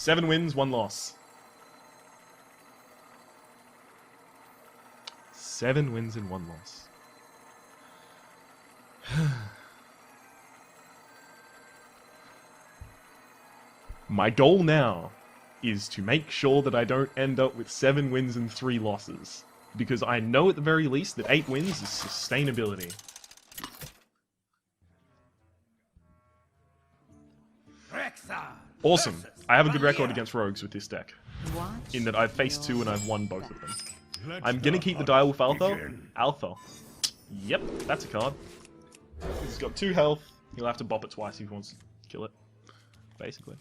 7 wins, 1 loss. 7 wins and 1 loss. My goal now is to make sure that I don't end up with 7 wins and 3 losses. Because I know at the very least that 8 wins is sustainability. Awesome. I have a good record against rogues with this deck. In that I've faced 2 and I've won both of them. I'm gonna keep the Direwolf Alpha. Alpha. Yep, that's a card. He's got 2 health. He'll have to bop it twice if he wants to kill it. Basically.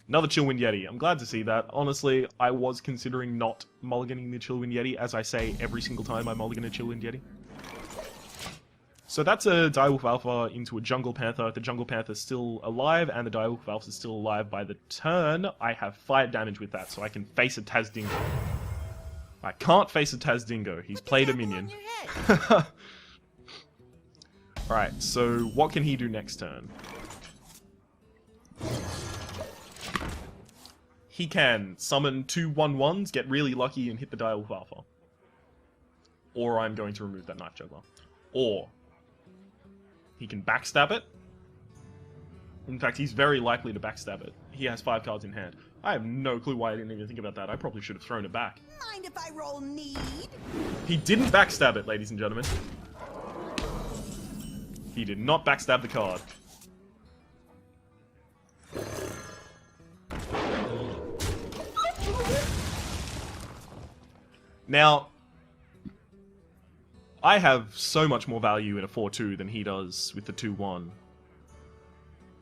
Another Chillwind Yeti. I'm glad to see that. Honestly, I was considering not mulliganing the Chillwind Yeti, as I say every single time I mulligan a Chillwind Yeti. So that's a Direwolf Alpha into a Jungle Panther. The Jungle Panther's still alive, and the Direwolf Alpha's still alive by the turn. I have fire damage with that, so I can face a Tazdingo. I can't face a Tazdingo. He's played a minion. Alright, so what can he do next turn? He can summon 2 1/1s, get really lucky, and hit the Direwolf Alpha. Or I'm going to remove that Knife Juggler. Or he can backstab it. In fact, he's very likely to backstab it. He has 5 cards in hand. I have no clue why I didn't even think about that. I probably should have thrown it back. Mind if I roll need? He didn't backstab it, ladies and gentlemen. He did not backstab the card. Now, I have so much more value in a 4-2 than he does with the 2-1.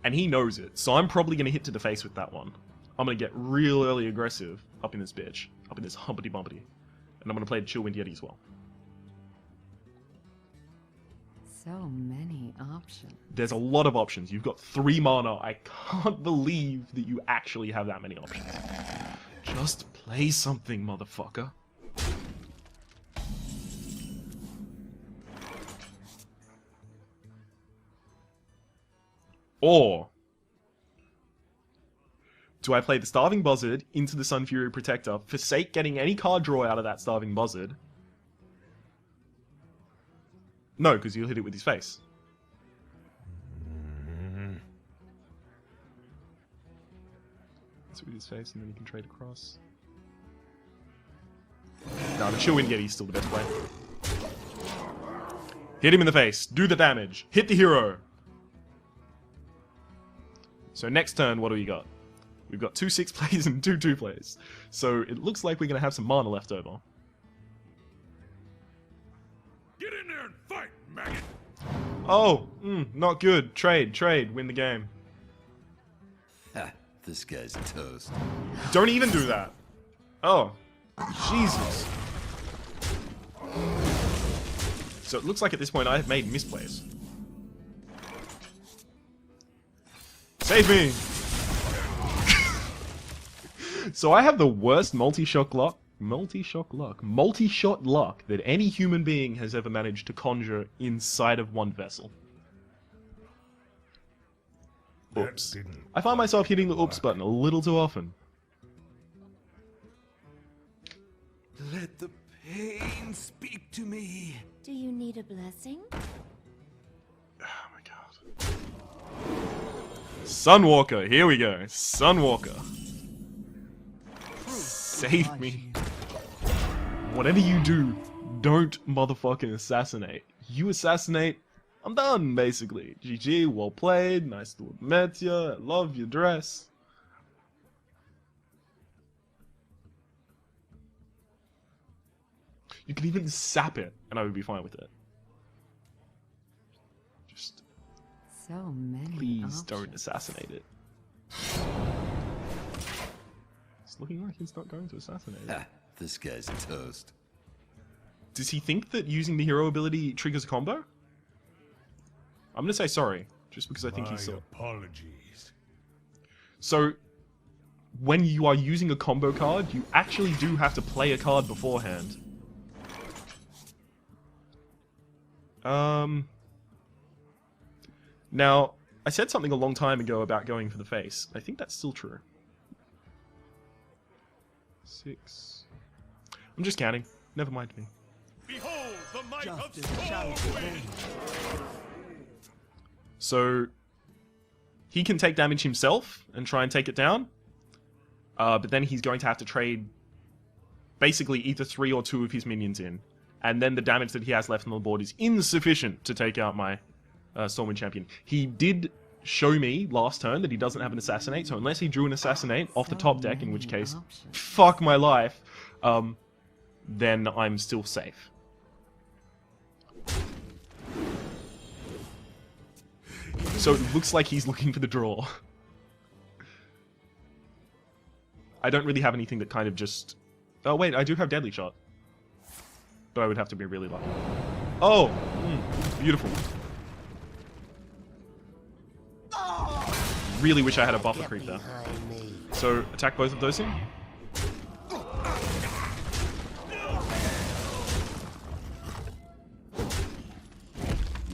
And he knows it, so I'm probably going to hit to the face with that one. I'm going to get real early aggressive up in this bitch. Up in this humpity bumpity. And I'm going to play the Chillwind Yeti as well. So many options. There's a lot of options. You've got 3 mana. I can't believe that you actually have that many options. Just play something, motherfucker. Or do I play the Starving Buzzard into the Sun Fury Protector, forsake getting any card draw out of that Starving Buzzard? No, because he'll hit it with his face. It's with his face, and then you can trade across. No, the Chillwind Yeti's still the best play. Hit him in the face. Do the damage. Hit the hero. So next turn, what do we got? We've got 2 6 plays and 2 2 plays. So it looks like we're going to have some mana left over. Get in there and fight, maggot! Oh, not good. Trade, win the game. Ha, this guy's toast. Don't even do that. Oh, Jesus. So it looks like at this point I have made misplays. Save me! So I have the worst multi-shot luck that any human being has ever managed to conjure inside of one vessel. Oops. I find myself hitting the oops button a little too often. Let the pain speak to me. Do you need a blessing? Oh my god. Sunwalker, here we go. Sunwalker. Save me. Whatever you do, don't motherfucking assassinate. You assassinate, I'm done, basically. GG, well played, nice to have met ya, love your dress. You could even sap it, and I would be fine with it. Just So many please options. don't assassinate it. It's looking like he's not going to assassinate it. Ha, this guy's toast. Does he think that using the hero ability triggers a combo? I'm gonna say sorry, just because I think he's so. Apologies. So, when you are using a combo card, you actually do have to play a card beforehand. Now, I said something a long time ago about going for the face. I think that's still true. 6. I'm just counting. Never mind me. Behold the might of Stormwind! So he can take damage himself and try and take it down. But then he's going to have to trade basically either 3 or 2 of his minions in. And then the damage that he has left on the board is insufficient to take out my Stormwind champion. He did show me last turn that he doesn't have an Assassinate, so unless he drew an Assassinate off the top deck, in which case, fuck my life, then I'm still safe. So it looks like he's looking for the draw. I don't really have anything that kind of just... Oh wait, I do have Deadly Shot. But I would have to be really lucky. Oh! Beautiful. Really wish I had a buffer creep there. So, attack both of those in.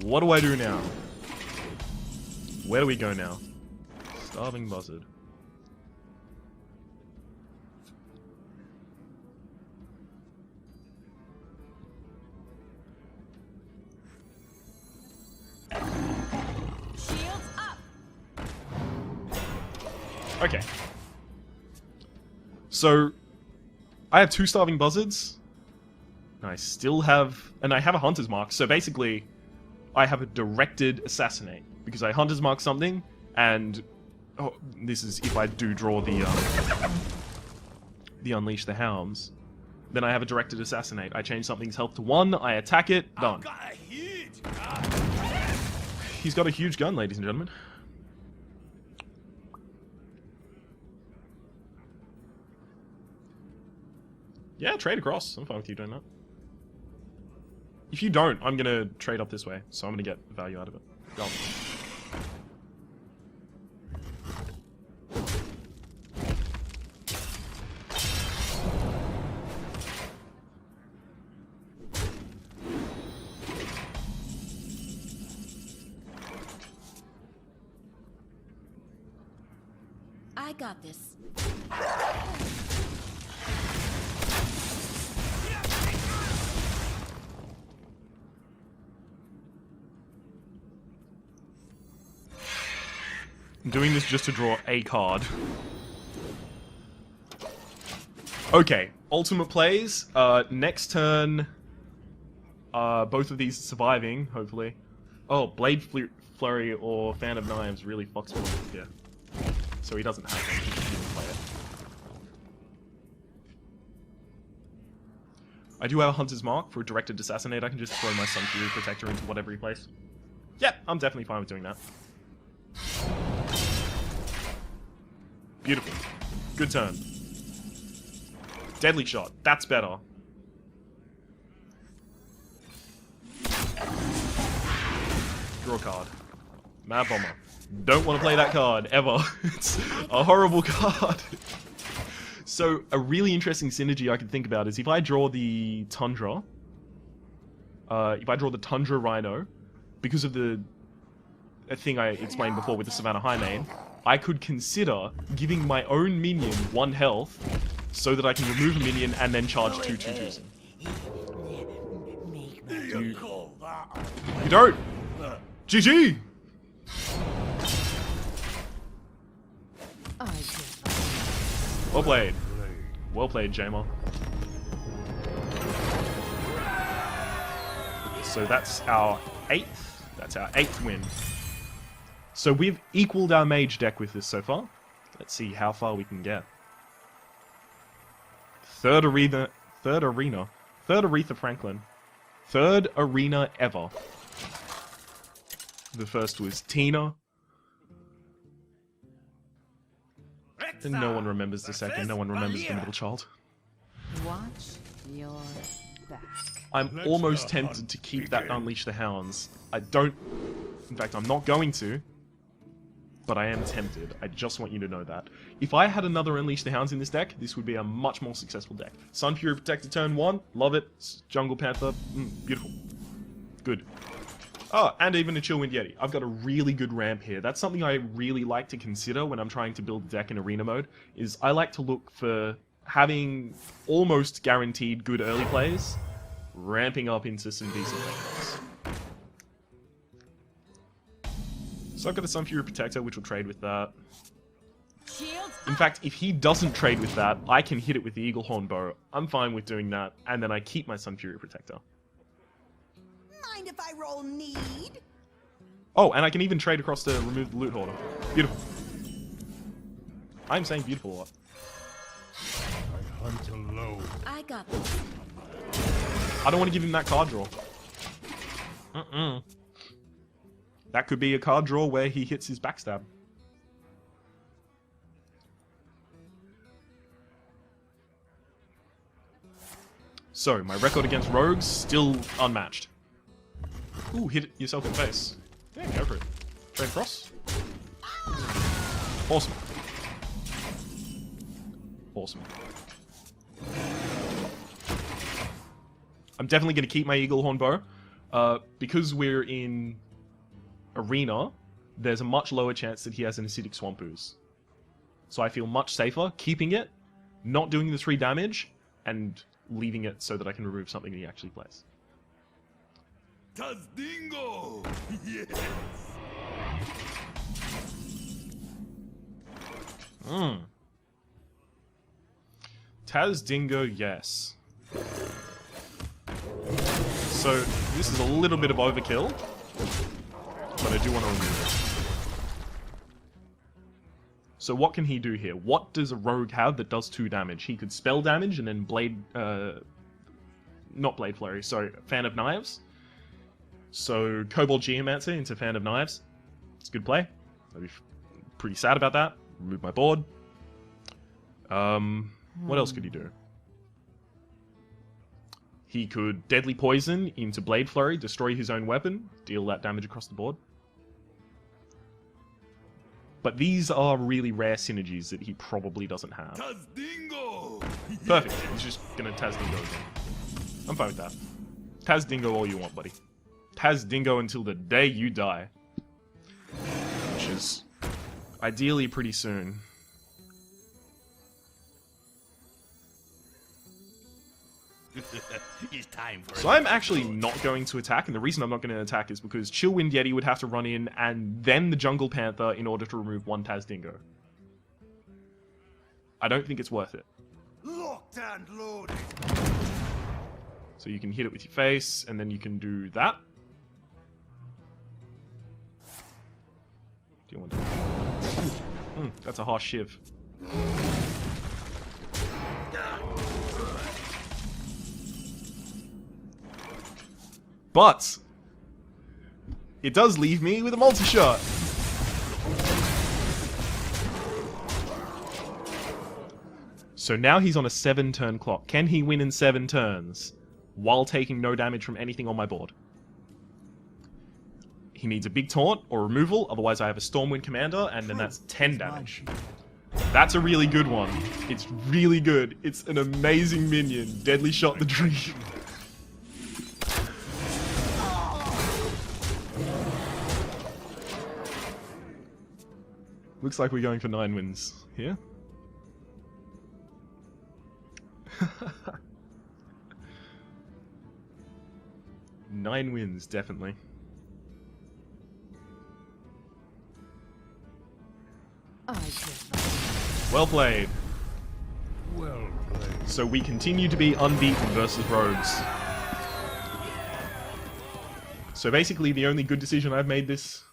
What do I do now? Where do we go now? Starving Buzzard. Shields up. Okay. So, I have 2 Starving Buzzards. I still have... And I have a Hunter's Mark, so basically, I have a directed Assassinate. Because I Hunter's Mark something, and... Oh, this is if I do draw the Unleash the Hounds. Then I have a directed Assassinate. I change something's health to 1, I attack it, done. Got a huge He's got a huge gun, ladies and gentlemen. Yeah, trade across. I'm fine with you doing that. If you don't, I'm gonna trade up this way, so I'm gonna get value out of it. Go on. I got this. I'm doing this just to draw a card. Okay, ultimate plays. Next turn, both of these surviving, hopefully. Oh, Blade Flurry or Fan of Knives really fucks me up here. So he doesn't have to even play it. I do have a Hunter's Mark for a directed Assassinate. I can just throw my Sun Fury Protector into whatever he plays. Yeah, I'm definitely fine with doing that. Beautiful. Good turn. Deadly Shot. That's better. Draw a card. Mad Bomber. Don't want to play that card, ever. It's a horrible card. So, a really interesting synergy I could think about is if I draw the Tundra, if I draw the Tundra Rhino, because of the thing I explained before with the Savannah Highmane, I could consider giving my own minion 1 health so that I can remove a minion and then charge 2 2/2s in. You don't! GG! Well played. Well played, Jamer. So that's our 8th. That's our 8th win. So we've equaled our mage deck with this so far. Let's see how far we can get. Third Aretha Franklin. 3rd arena ever. The first was Tina. And no one remembers the second. No one remembers the middle child. Watch your back. I'm almost tempted to keep that Unleash the Hounds. I don't... In fact, I'm not going to. But I am tempted. I just want you to know that. If I had another Unleash the Hounds in this deck, this would be a much more successful deck. Sun Fury Protector turn 1. Love it. Jungle Panther. Beautiful. Good. Oh, and even a Chillwind Yeti. I've got a really good ramp here. That's something I really like to consider when I'm trying to build a deck in arena mode, is I like to look for having almost guaranteed good early plays, ramping up into some decent lanes. So I've got a Sun Fury Protector, which will trade with that. Shields In fact, if he doesn't trade with that, I can hit it with the Eagle Horn Bow. I'm fine with doing that, and then I keep my Sun Fury Protector. mind if I roll need? Oh, and I can even trade across to remove the Loot Hoarder. Beautiful. I'm saying beautiful a lot. I hunt alone. I got this. I don't want to give him that card draw. That could be a card draw where he hits his backstab. So, my record against rogues, still unmatched. Ooh, hit yourself in the face. Yeah, go for it. Trade cross. Awesome. Awesome. I'm definitely going to keep my Eagle Horn Bow. Because we're in Arena, there's a much lower chance that he has an Acidic Swamp Ooze. So I feel much safer keeping it, not doing the 3 damage, and leaving it so that I can remove something that he actually plays. Tazdingo! Yes! Taz Dingo, yes. So, this is a little bit of overkill, but I do want to remove it. So what can he do here? What does a rogue have that does 2 damage? He could spell damage and then blade... not Blade Flurry, sorry, Fan of Knives. So, Kobold Geomancer into Fan of Knives. It's a good play. I'd be pretty sad about that. Remove my board. What else could he do? He could Deadly Poison into Blade Flurry, destroy his own weapon, deal that damage across the board. But these are really rare synergies that he probably doesn't have. Tazdingo! Perfect. He's just gonna Taz Dingo again. I'm fine with that. Taz Dingo all you want, buddy. Taz Dingo until the day you die. Which is ideally pretty soon. It's time for So I'm actually not going to attack, and the reason I'm not going to attack is because Chillwind Yeti would have to run in and then the Jungle Panther in order to remove 1 Taz Dingo. I don't think it's worth it. locked and loaded. So you can hit it with your face, and then you can do that. Do you want to... that's a harsh shiv. But it does leave me with a multi-shot. So now he's on a 7-turn clock. Can he win in 7 turns while taking no damage from anything on my board? He needs a big taunt or removal, otherwise I have a Stormwind Commander, and then that's 10 damage. That's a really good one. It's really good. It's an amazing minion. Deadly Shot the Dream. Looks like we're going for 9 wins here. Nine wins, definitely. Well played. Well played. So we continue to be unbeaten versus rogues. So basically the only good decision I've made this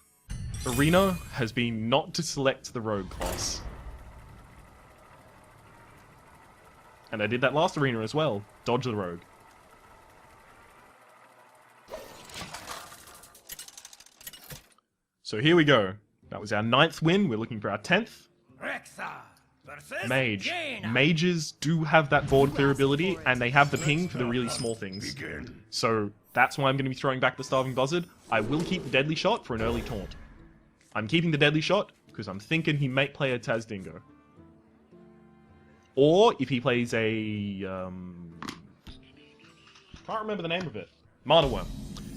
arena has been not to select the rogue class. And I did that last arena as well. Dodge the rogue. So here we go. That was our 9th win. We're looking for our 10th. Rexa versus Mage. Jaina. Mages do have that board clear ability, and they have the ping for the really small things. Begin. So that's why I'm going to be throwing back the Starving Buzzard. I will keep the Deadly Shot for an early taunt. I'm keeping the Deadly Shot because I'm thinking he might play a Taz Dingo. Or if he plays a... can't remember the name of it. Mana Worm.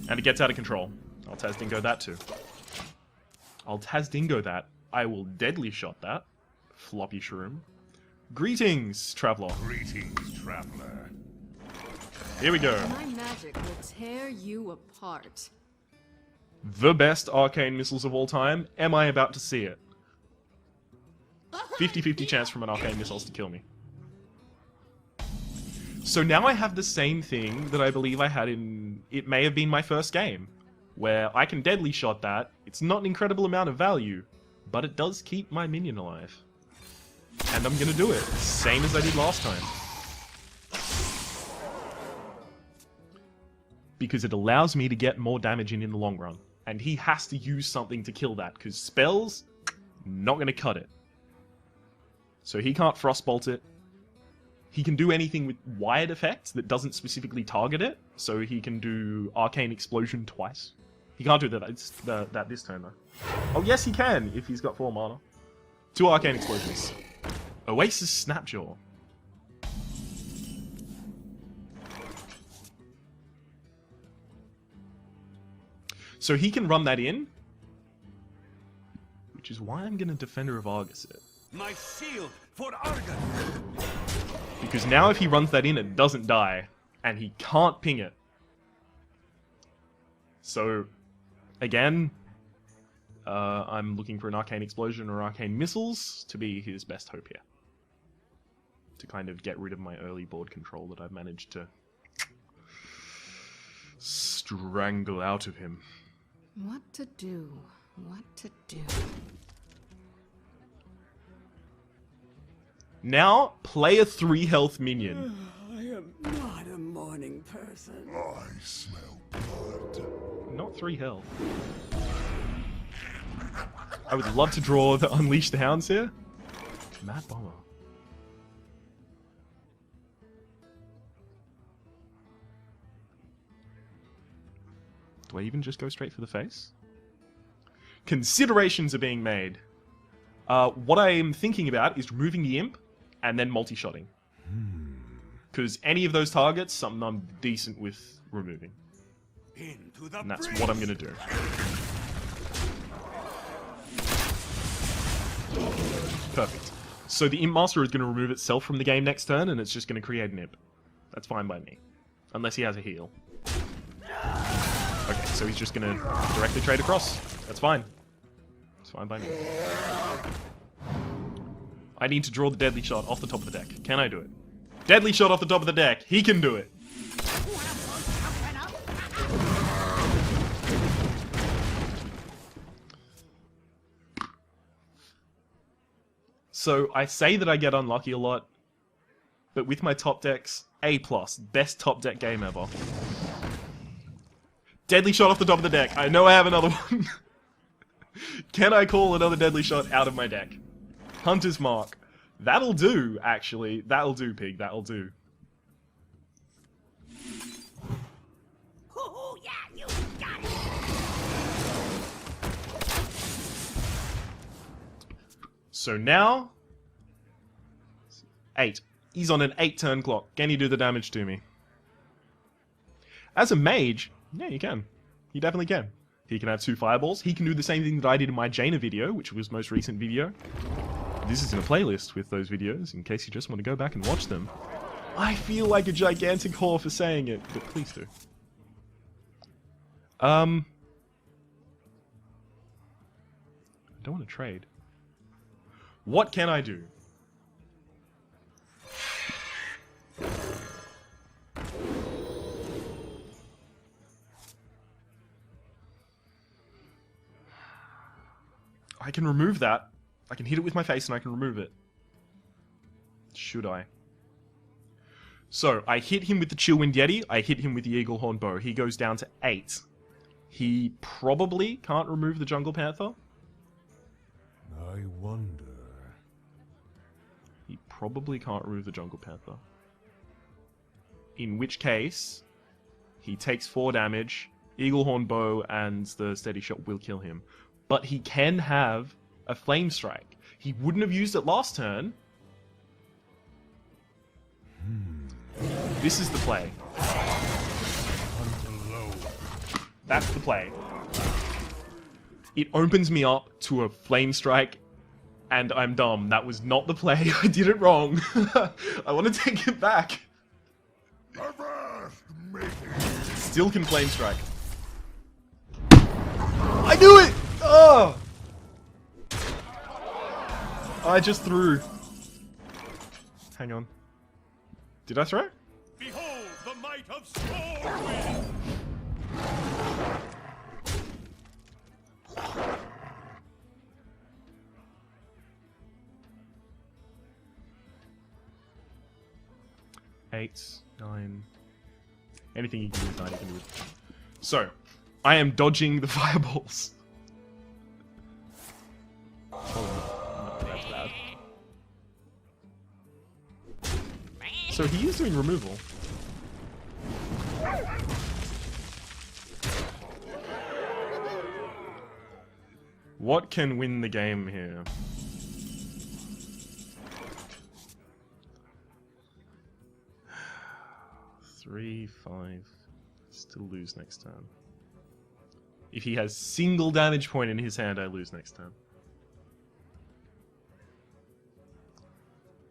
And it gets out of control. I'll Taz Dingo that too. I'll Taz Dingo that. I will Deadly Shot that. Floppy Shroom. Greetings, traveler. Greetings, traveler. Here we go. My magic will tear you apart. The best arcane missiles of all time. Am I about to see it? 50-50 chance from an arcane missiles to kill me. So now I have the same thing that I believe I had in... It may have been my first game. Where I can deadly shot that. It's not an incredible amount of value. But it does keep my minion alive. And I'm gonna do it. Same as I did last time. Because it allows me to get more damage in the long run. And he has to use something to kill that. Because spells, not gonna cut it. So he can't frostbolt it. He can do anything with wired effects that doesn't specifically target it. So he can do Arcane Explosion twice. He can't do that this turn though. Oh yes he can, if he's got 4 mana. 2 Arcane Explosions. Oasis Snapjaw. So he can run that in. Which is why I'm gonna Defender of Argus it. My shield for Argon. Because now if he runs that in, it doesn't die. And he can't ping it. So, again, I'm looking for an Arcane Explosion or Arcane Missiles to be his best hope here. To kind of get rid of my early board control that I've managed to strangle out of him. What to do? What to do? Now, play a 3 health minion. I am not a morning person. I smell blood. Not 3 health. I would love to draw the Unleash the Hounds here. Mad Bomber. Do I even just go straight for the face? Considerations are being made. What I am thinking about is removing the Imp and then multi-shotting. Because any of those targets, something I'm decent with removing. Into the And that's what I'm going to do. Perfect. So the Imp Master is going to remove itself from the game next turn, and it's just going to create an Imp. That's fine by me. Unless he has a heal. Okay, so he's just going to directly trade across. That's fine. It's fine by me. I need to draw the Deadly Shot off the top of the deck. Can I do it? Deadly Shot off the top of the deck. He can do it. So I say that I get unlucky a lot, but with my top decks, A+, best top deck game ever. Deadly Shot off the top of the deck. I know I have another one. Can I call another Deadly Shot out of my deck? Hunter's Mark. That'll do, actually. That'll do, Pig. That'll do. Oh, yeah, you got it. So now... 8. He's on an 8-turn clock. Can he do the damage to me? As a mage, yeah, you can. He definitely can. He can have 2 fireballs. He can do the same thing that I did in my Jaina video, which was most recent video. This is in a playlist with those videos, in case you just want to go back and watch them. I feel like a gigantic whore for saying it, but please do. I don't want to trade. What can I do? I can remove that. I can hit it with my face and I can remove it. Should I? So, I hit him with the Chillwind Yeti, I hit him with the Eaglehorn Bow. He goes down to 8. He probably can't remove the Jungle Panther. I wonder. He probably can't remove the Jungle Panther. In which case, he takes 4 damage, Eaglehorn Bow and the Steady Shot will kill him. But he can have a Flame Strike. He wouldn't have used it last turn. This is the play. That's the play. It opens me up to a Flame Strike And I'm dumb. That was not the play. I did it wrong. I want to take it back. Still can Flame Strike. I knew it! Oh! I just threw. Hang on. Did I throw? Behold the might of Stormwind! Eight, 9. Anything you can do with 9, you can do with. So, I am dodging the fireballs. Oh, no, that's bad. So he is doing removal. What can win the game here? Three, 5. Still lose next turn. If he has single damage point in his hand, I lose next turn.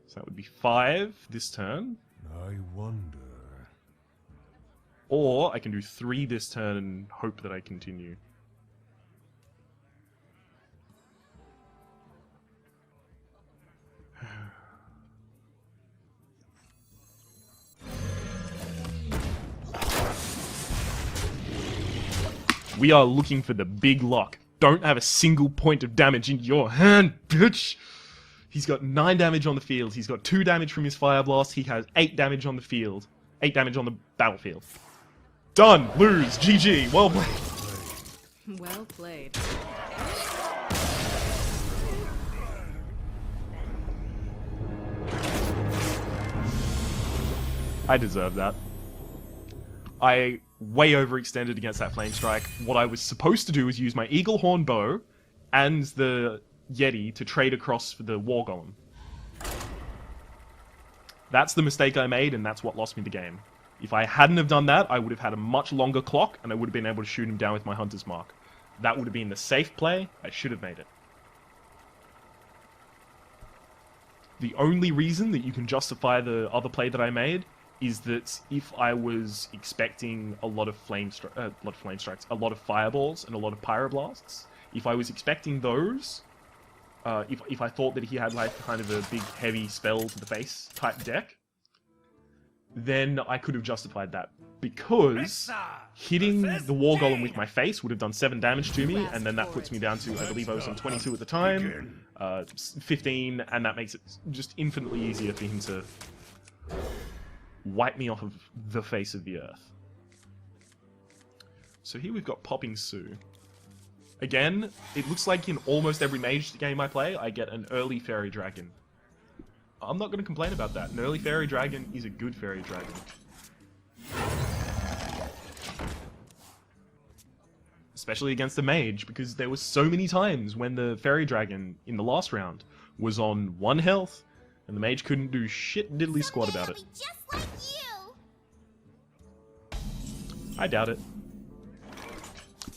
So that would be 5 this turn. I wonder. Or I can do 3 this turn and hope that I continue. We are looking for the big lock. Don't have a single point of damage in your hand, bitch! He's got 9 damage on the field. He's got 2 damage from his Fire Blast. He has 8 damage on the field. 8 damage on the battlefield. Done! Lose! GG! Well played! Well played. I deserve that. I way overextended against that Flame Strike. What I was supposed to do was use my Eagle Horn Bow and the Yeti to trade across for the War Golem. That's the mistake I made, and that's what lost me the game. If I hadn't have done that, I would have had a much longer clock, and I would have been able to shoot him down with my Hunter's Mark. That would have been the safe play. I should have made it. The only reason that you can justify the other play that I made is that if I was expecting a lot of a lot of fireballs and a lot of pyroblasts, if I was expecting those, if I thought that he had like kind of a big heavy spell to the face type deck, then I could have justified that, because hitting the War Golem with my face would have done 7 damage to me, and then that puts me down to, I believe I was on 22 at the time, 15, and that makes it just infinitely easier for him to wipe me off of the face of the earth. So here we've got Popping Sue. Again, it looks like in almost every mage game I play, I get an early Fairy Dragon. I'm not going to complain about that. An early Fairy Dragon is a good Fairy Dragon. Especially against a mage, because there were so many times when the Fairy Dragon in the last round was on 1 health, and the mage couldn't do shit diddly squat about it. Just like you. I doubt it.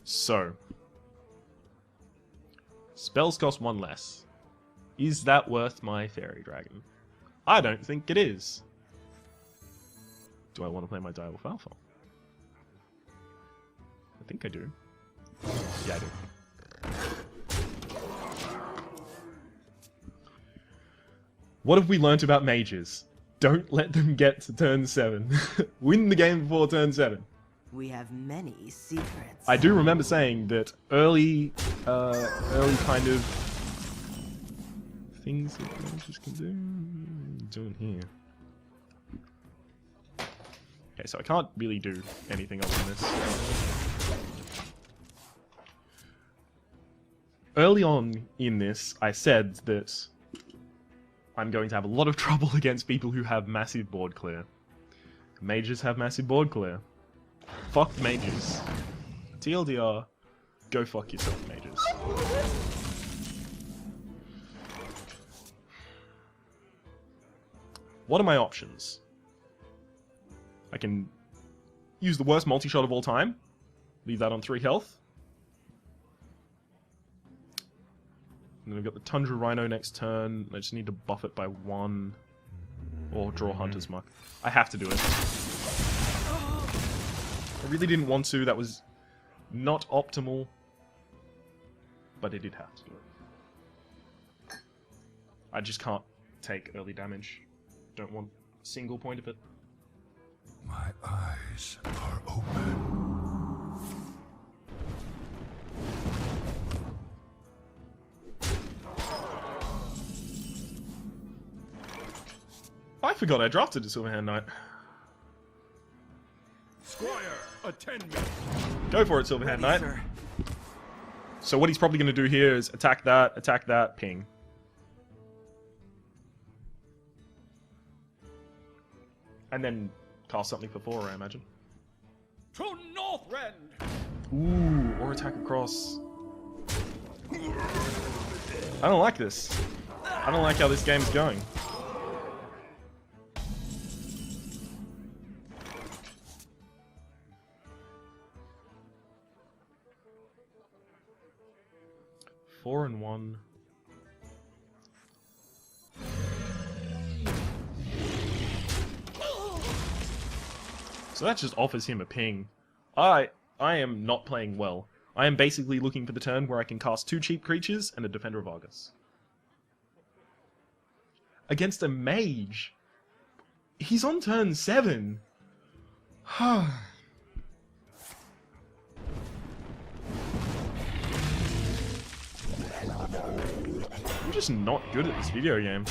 So, spells cost 1 less. Is that worth my Fairy Dragon? I don't think it is. Do I want to play my Direwolf Alpha? I think I do. Yeah, I do. What have we learnt about mages? Don't let them get to turn 7. Win the game before turn 7. We have many secrets. I do remember saying that early kind of things that mages can do. Doing here. Okay, so I can't really do anything other than this. Early on in this, I said that I'm going to have a lot of trouble against people who have massive board clear. Mages have massive board clear. Fuck mages. TLDR, go fuck yourself, mages. What are my options? I can use the worst multi-shot of all time. Leave that on 3 health. And then we've got the Tundra Rhino next turn. I just need to buff it by 1. Or draw Hunter's Mark. I have to do it. I really didn't want to. That was not optimal. But I did have to do it. I just can't take early damage. Don't want a single point of it. My eyes are open. I forgot I drafted a Silverhand Knight. Squire, attend me. Go for it, Silverhand Knight. Sir. So what he's probably going to do here is attack that, ping. And then cast something for 4, I imagine. To Northrend. Ooh, or attack across. I don't like this. I don't like how this game's going. Four and 1. So that just offers him a ping. I am not playing well. I am basically looking for the turn where I can cast 2 cheap creatures and a Defender of Argus. Against a mage. He's on turn 7. I'm just not good at this video game.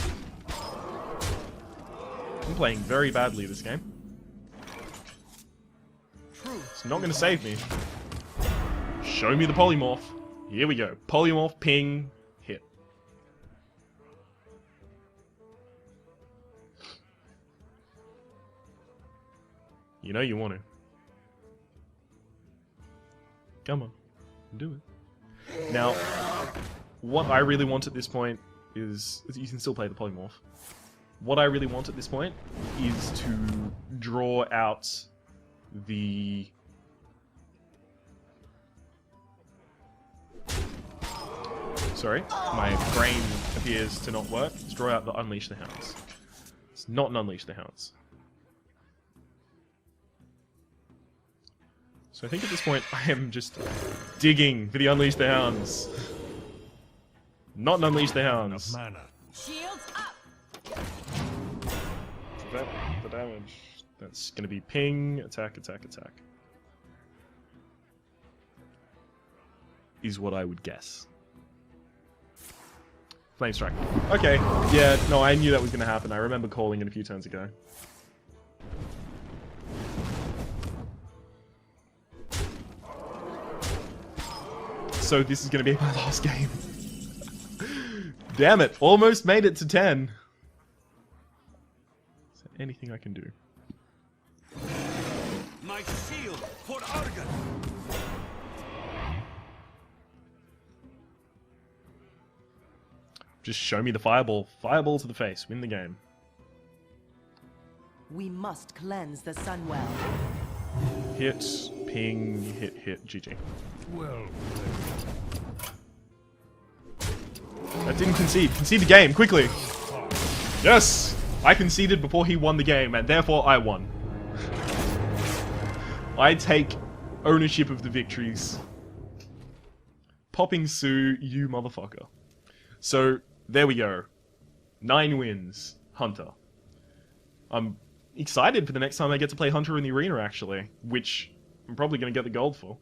I'm playing very badly this game. It's not going to save me. Show me the polymorph. Here we go. Polymorph, ping, hit. You know you want to. Come on. Do it. Now, what I really want at this point is... You can still play the polymorph. What I really want at this point is to draw out the... Sorry, my brain appears to not work. Let's draw out the Unleash the Hounds. It's not an Unleash the Hounds. So I think at this point I am just digging for the Unleash the Hounds. Not an Unleash the Hounds. Mana. Shields up! Prevent the damage. That's going to be ping, attack, attack, attack. Is what I would guess. Flame Strike. Okay, yeah, no, I knew that was going to happen. I remember calling it a few turns ago. So this is going to be my last game. Damn it, almost made it to 10. Is there anything I can do? My shield for Argon. Just show me the fireball. Fireball to the face. Win the game. We must cleanse the Sunwell. Hit, ping, hit, hit, GG. Well That didn't concede. Concede the game, quickly. Yes! I conceded before he won the game, and therefore I won. I take ownership of the victories. Popping Sue, you motherfucker. So, there we go. 9 wins. Hunter. I'm excited for the next time I get to play Hunter in the arena, actually. Which I'm probably going to get the gold for.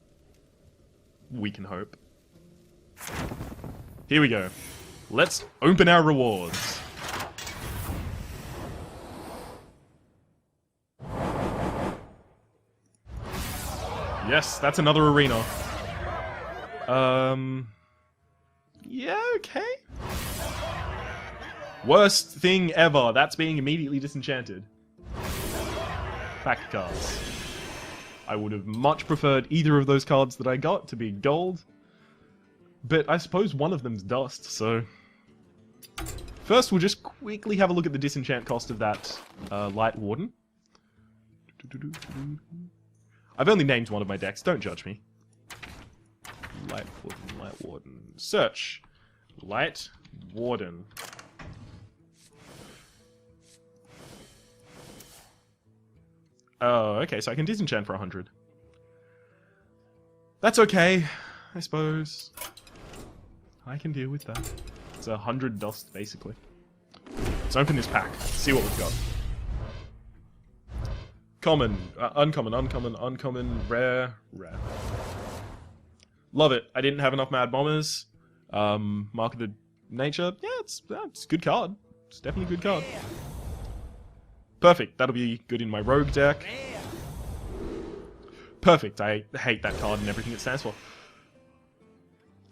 We can hope. Here we go. Let's open our rewards. Yes, that's another arena. Yeah, okay. Worst thing ever. That's being immediately disenchanted. Pack cards. I would have much preferred either of those cards that I got to be gold. But I suppose one of them's dust, so... First, we'll just quickly have a look at the disenchant cost of that Light Warden. I've only named one of my decks, don't judge me. Light Warden, Light Warden. Search. Light Warden. Oh, okay, so I can disenchant for 100. That's okay, I suppose. I can deal with that. It's 100 dust, basically. Let's open this pack, see what we've got. Common, uncommon, uncommon, uncommon, rare, rare. Love it. I didn't have enough Mad Bombers. Mark of the Nature. Yeah, it's a good card. It's definitely a good card. Perfect. That'll be good in my Rogue deck. Perfect. I hate that card and everything it stands for.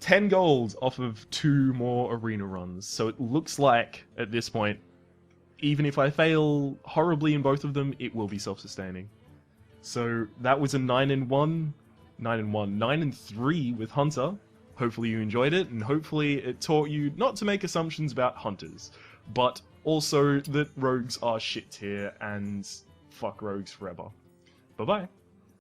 10 gold off of 2 more arena runs. So it looks like, at this point, even if I fail horribly in both of them, it will be self-sustaining. So that was a 9-1. 9-3 with Hunter. Hopefully you enjoyed it, and hopefully it taught you not to make assumptions about Hunters, but also that Rogues are shit tier, and fuck Rogues forever. Bye-bye.